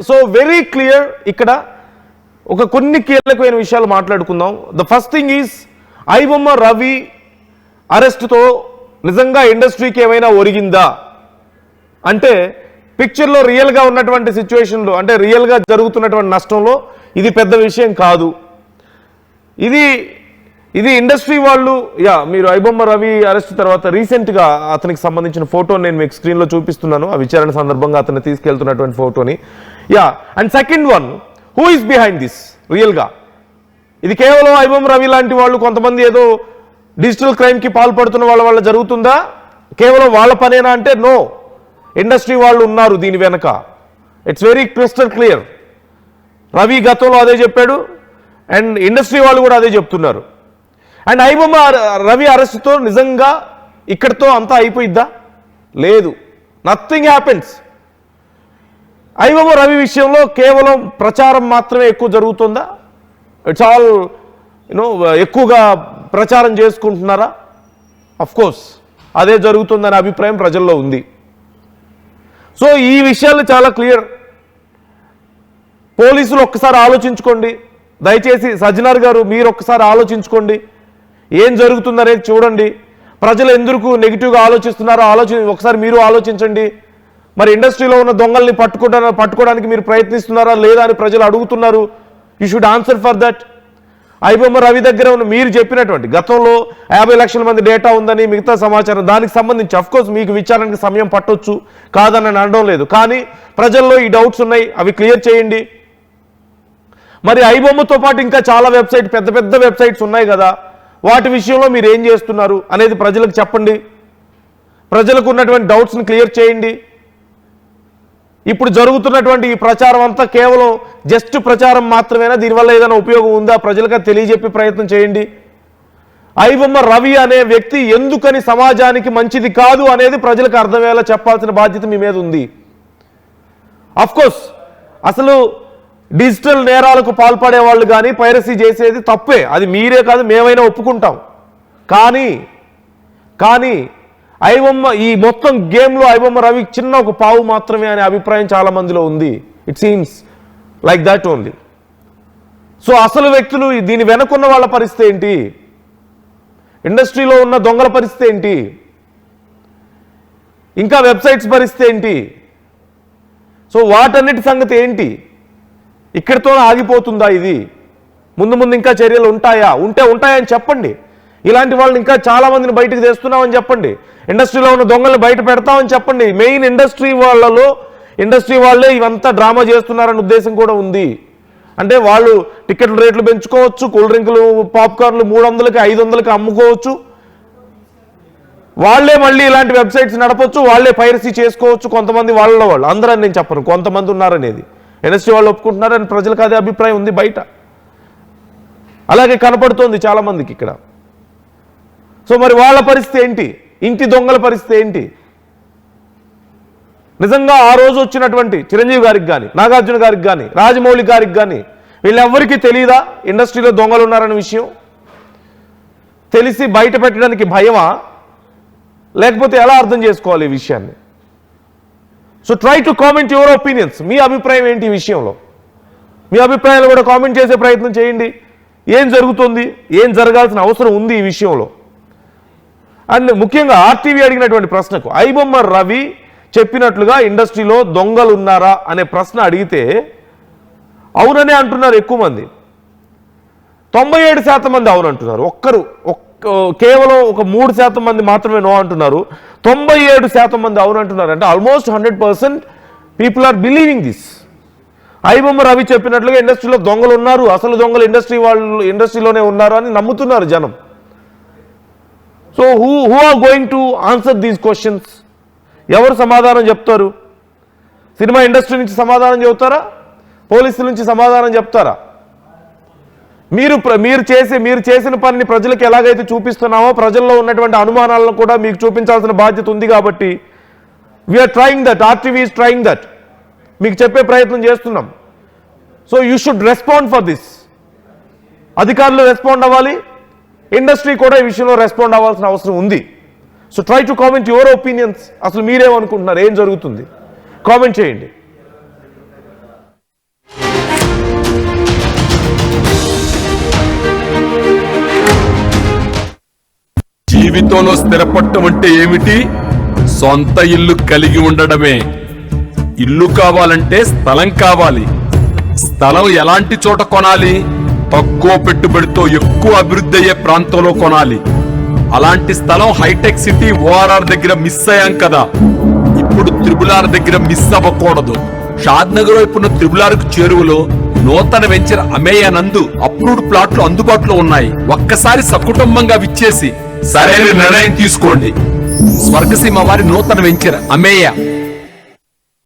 So very clear ఇక్కడ ఒక కొన్ని కీలకమైన విషయాలు మాట్లాడుకుందాం. The first thing is iBomma Ravi అరెస్ట్తో నిజంగా ఇండస్ట్రీకి ఏమైనా ఒరిగిందా అంటే పిక్చర్లో రియల్గా ఉన్నటువంటి సిచ్యువేషన్లో అంటే రియల్గా జరుగుతున్నటువంటి నష్టంలో ఇది పెద్ద విషయం కాదు. ఇది ఇండస్ట్రీ వాళ్ళు మీరు ఐబొమ్మ రవి అరెస్ట్ తర్వాత రీసెంట్గా అతనికి సంబంధించిన ఫోటోని నేను మీకు స్క్రీన్లో చూపిస్తున్నాను. ఆ విచారణ సందర్భంగా అతన్ని తీసుకెళ్తున్నటువంటి ఫోటోని. And second one, who is behind this రియల్గా? ఇది కేవలం ఐబొమ్మ రవి లాంటి వాళ్ళు కొంతమంది ఏదో డిజిటల్ క్రైమ్కి పాల్పడుతున్న వాళ్ళ జరుగుతుందా? కేవలం వాళ్ళ పనేనా అంటే నో, ఇండస్ట్రీ వాళ్ళు ఉన్నారు దీని వెనక. It's very crystal clear. Ravi గతంలో అదే చెప్పాడు అండ్ ఇండస్ట్రీ వాళ్ళు కూడా అదే చెప్తున్నారు. అండ్ ఐబొమ్మ రవి అరెస్ట్తో నిజంగా ఇక్కడితో అంతా అయిపోయిద్దా? లేదు, నథింగ్ హ్యాపెన్స్. ఐబొమ్మ రవి విషయంలో కేవలం ప్రచారం మాత్రమే ఎక్కువ జరుగుతుందా? ఇట్స్ ఆల్ ఎక్కువగా ప్రచారం చేసుకుంటున్నారా? అఫ్ కోర్స్ అదే జరుగుతుందనే అభిప్రాయం ప్రజల్లో ఉంది. సో ఈ విషయాలు చాలా క్లియర్. పోలీసులు ఒక్కసారి ఆలోచించుకోండి దయచేసి. సజ్జనార్ గారు మీరు ఒక్కసారి ఆలోచించుకోండి, ఏం జరుగుతుందనేది చూడండి. ప్రజలు ఎందుకు నెగిటివ్గా ఆలోచిస్తున్నారో ఒకసారి మీరు ఆలోచించండి. మరి ఇండస్ట్రీలో ఉన్న దొంగల్ని పట్టుకోవడానికి మీరు ప్రయత్నిస్తున్నారా లేదా అని ప్రజలు అడుగుతున్నారు. You should answer for that. IBomma Ravi దగ్గర ఉన్న మీరు చెప్పినటువంటి గతంలో 50 లక్షల మంది డేటా ఉందని మిగతా సమాచారం దానికి సంబంధించి అఫ్కోర్స్ మీకు విచారణకి సమయం పట్టొచ్చు, కాదని అనడం లేదు. కానీ ప్రజల్లో ఈ డౌట్స్ ఉన్నాయి, అవి క్లియర్ చేయండి. మరి ఐబొమ్మతో పాటు ఇంకా చాలా పెద్ద పెద్ద వెబ్సైట్స్ ఉన్నాయి కదా, వాటి విషయంలో మీరు ఏం చేస్తున్నారు అనేది ప్రజలకు చెప్పండి. ప్రజలకు ఉన్నటువంటి డౌట్స్ని క్లియర్ చేయండి. ఇప్పుడు జరుగుతున్నటువంటి ఈ ప్రచారం అంతా కేవలం జస్ట్ ప్రచారం మాత్రమేనా? దీనివల్ల ఏదైనా ఉపయోగం ఉందా? ప్రజలకు తెలియజెప్పే ప్రయత్నం చేయండి. ఐబొమ్మ రవి అనే వ్యక్తి ఎందుకని సమాజానికి మంచిది కాదు అనేది ప్రజలకు అర్థమయ్యేలా చెప్పాల్సిన బాధ్యత మీ మీద ఉంది. అఫ్కోర్స్ అసలు డిజిటల్ నేరాలకు పాల్పడే వాళ్ళు కానీ పైరసీ చేసేది తప్పే, అది మీరే కాదు మేమైనా ఒప్పుకుంటాం. కానీ ఐబొమ్మ ఈ మొత్తం గేమ్లో ఐబొమ్మ రవి చిన్న ఒక పావు మాత్రమే అనే అభిప్రాయం చాలా మందిలో ఉంది. It seems like that only. So అసలు వ్యక్తులు దీని వెనకున్న వాళ్ళ పరిస్థితి ఏంటి? ఇండస్ట్రీలో ఉన్న దొంగల పరిస్థితి ఏంటి? ఇంకా వెబ్సైట్స్ పరిస్థితి ఏంటి? సో వాటన్నిటి సంగతి ఏంటి? ఇక్కడితో ఆగిపోతుందా ఇది? ముందు ఇంకా చర్యలు ఉంటాయా? ఉంటాయని చెప్పండి. ఇలాంటి వాళ్ళని ఇంకా చాలా మందిని బయటకు తెస్తున్నామని చెప్పండి. ఇండస్ట్రీలో ఉన్న దొంగల్ని బయట పెడతామని చెప్పండి. మెయిన్ ఇండస్ట్రీ వాళ్ళే ఇవంతా డ్రామా చేస్తున్నారనే ఉద్దేశం కూడా ఉంది. అంటే వాళ్ళు టికెట్ల రేట్లు పెంచుకోవచ్చు, కూల్ డ్రింకులు పాప్కార్న్లు 300కి 500కి అమ్ముకోవచ్చు, వాళ్లే మళ్ళీ ఇలాంటి వెబ్సైట్స్ నడపచ్చు, వాళ్లే పైరసీ చేసుకోవచ్చు. కొంతమంది వాళ్ళు అందరని నేను చెప్పను, కొంతమంది ఉన్నారనేది ఇండస్ట్రీ వాళ్ళు ఒప్పుకుంటున్నారని ప్రజలకు అదే అభిప్రాయం ఉంది బయట, అలాగే కనపడుతోంది చాలా మందికి ఇక్కడ. సో మరి వాళ్ళ పరిస్థితి ఏంటి? ఇంటి దొంగల పరిస్థితి ఏంటి? నిజంగా ఆ రోజు వచ్చినటువంటి చిరంజీవి గారికి కానీ, నాగార్జున గారికి కానీ, రాజమౌళి గారికి కానీ వీళ్ళెవ్వరికీ తెలియదా ఇండస్ట్రీలో దొంగలు ఉన్నారనే విషయం? తెలిసి బయట పెట్టడానికి భయమా? లేకపోతే ఎలా అర్థం చేసుకోవాలి ఈ విషయాన్ని? So try to comment your opinions. మీ అభిప్రాయం ఏంటి ఈ విషయంలో? మీ అభిప్రాయాలు కూడా కామెంట్ చేసే ప్రయత్నం చేయండి. ఏం జరుగుతుంది, ఏం జరగాల్సిన అవసరం ఉంది ఈ విషయంలో? అండ్ ముఖ్యంగా ఆర్టీవీ అడిగినటువంటి ప్రశ్నకు ఐబొమ్మ రవి చెప్పినట్లుగా ఇండస్ట్రీలో దొంగలు ఉన్నారా అనే ప్రశ్న అడిగితే అవుననే అంటున్నారు ఎక్కువ మంది. 97% మంది అవునంటున్నారు. కేవలం ఒక 3% మంది మాత్రమే నో అంటున్నారు. 97% మంది అవునంటున్నారు. అంటే almost 100% people are believing this. IBomma Ravi చెప్పినట్లుగా ఇండస్ట్రీలో దొంగలు ఉన్నారు, అసలు దొంగలు ఇండస్ట్రీలోనే ఉన్నారు అని నమ్ముతున్నారు జనం. So who are going to answer these questions? ఎవరు సమాధానం చెప్తారు? సినిమా ఇండస్ట్రీ నుంచి సమాధానం చెబుతారా? పోలీసుల నుంచి సమాధానం చెప్తారా? మీరు చేసిన పనిని ప్రజలకు ఎలాగైతే చూపిస్తున్నామో ప్రజల్లో ఉన్నటువంటి అనుమానాలను కూడా మీకు చూపించాల్సిన బాధ్యత ఉంది. కాబట్టి we're trying that, RTV is trying that, మీకు చెప్పే ప్రయత్నం చేస్తున్నాం. So you should respond for this. అధికారులు రెస్పాండ్ అవ్వాలి, ఇండస్ట్రీ కూడా ఈ విషయంలో రెస్పాండ్ అవ్వాల్సిన అవసరం ఉంది. So try to comment your opinions. అసలు మీరేమనుకుంటున్నారు, ఏం జరుగుతుంది? కామెంట్ చేయండి. జీవితంలో స్థిరపడటం అంటే ఏమిటి? సొంత ఇల్లు కలిగి ఉండడమే. ఇల్లు కావాలంటే స్థలం కావాలి. స్థలం ఎలాంటి చోట కొనాలి? తక్కువ పెట్టుబడితో ఎక్కువ అభివృద్ధి అయ్యే ప్రాంతంలో కొనాలి. అలాంటి స్థలం హైటెక్ సిటీ ఓఆర్ఆర్ దగ్గర మిస్ అయ్యాం కదా. ఇప్పుడు త్రిబుల్ ఆర్ దగ్గర మిస్ అవ్వకూడదు. షాద్ నగర్ వైపున్న త్రిబుల్ ఆర్ కు చేరువలో నూతన వెంచర్ అమేయ నందు అప్రూవ్డ్ ప్లాట్లు అందుబాటులో ఉన్నాయి. ఒక్కసారి సకుటుంబంగా విచ్చేసి సరైన నిర్ణయం తీసుకోండి. స్వర్గసీమ వారి నూతన వెంచర్ అమేయ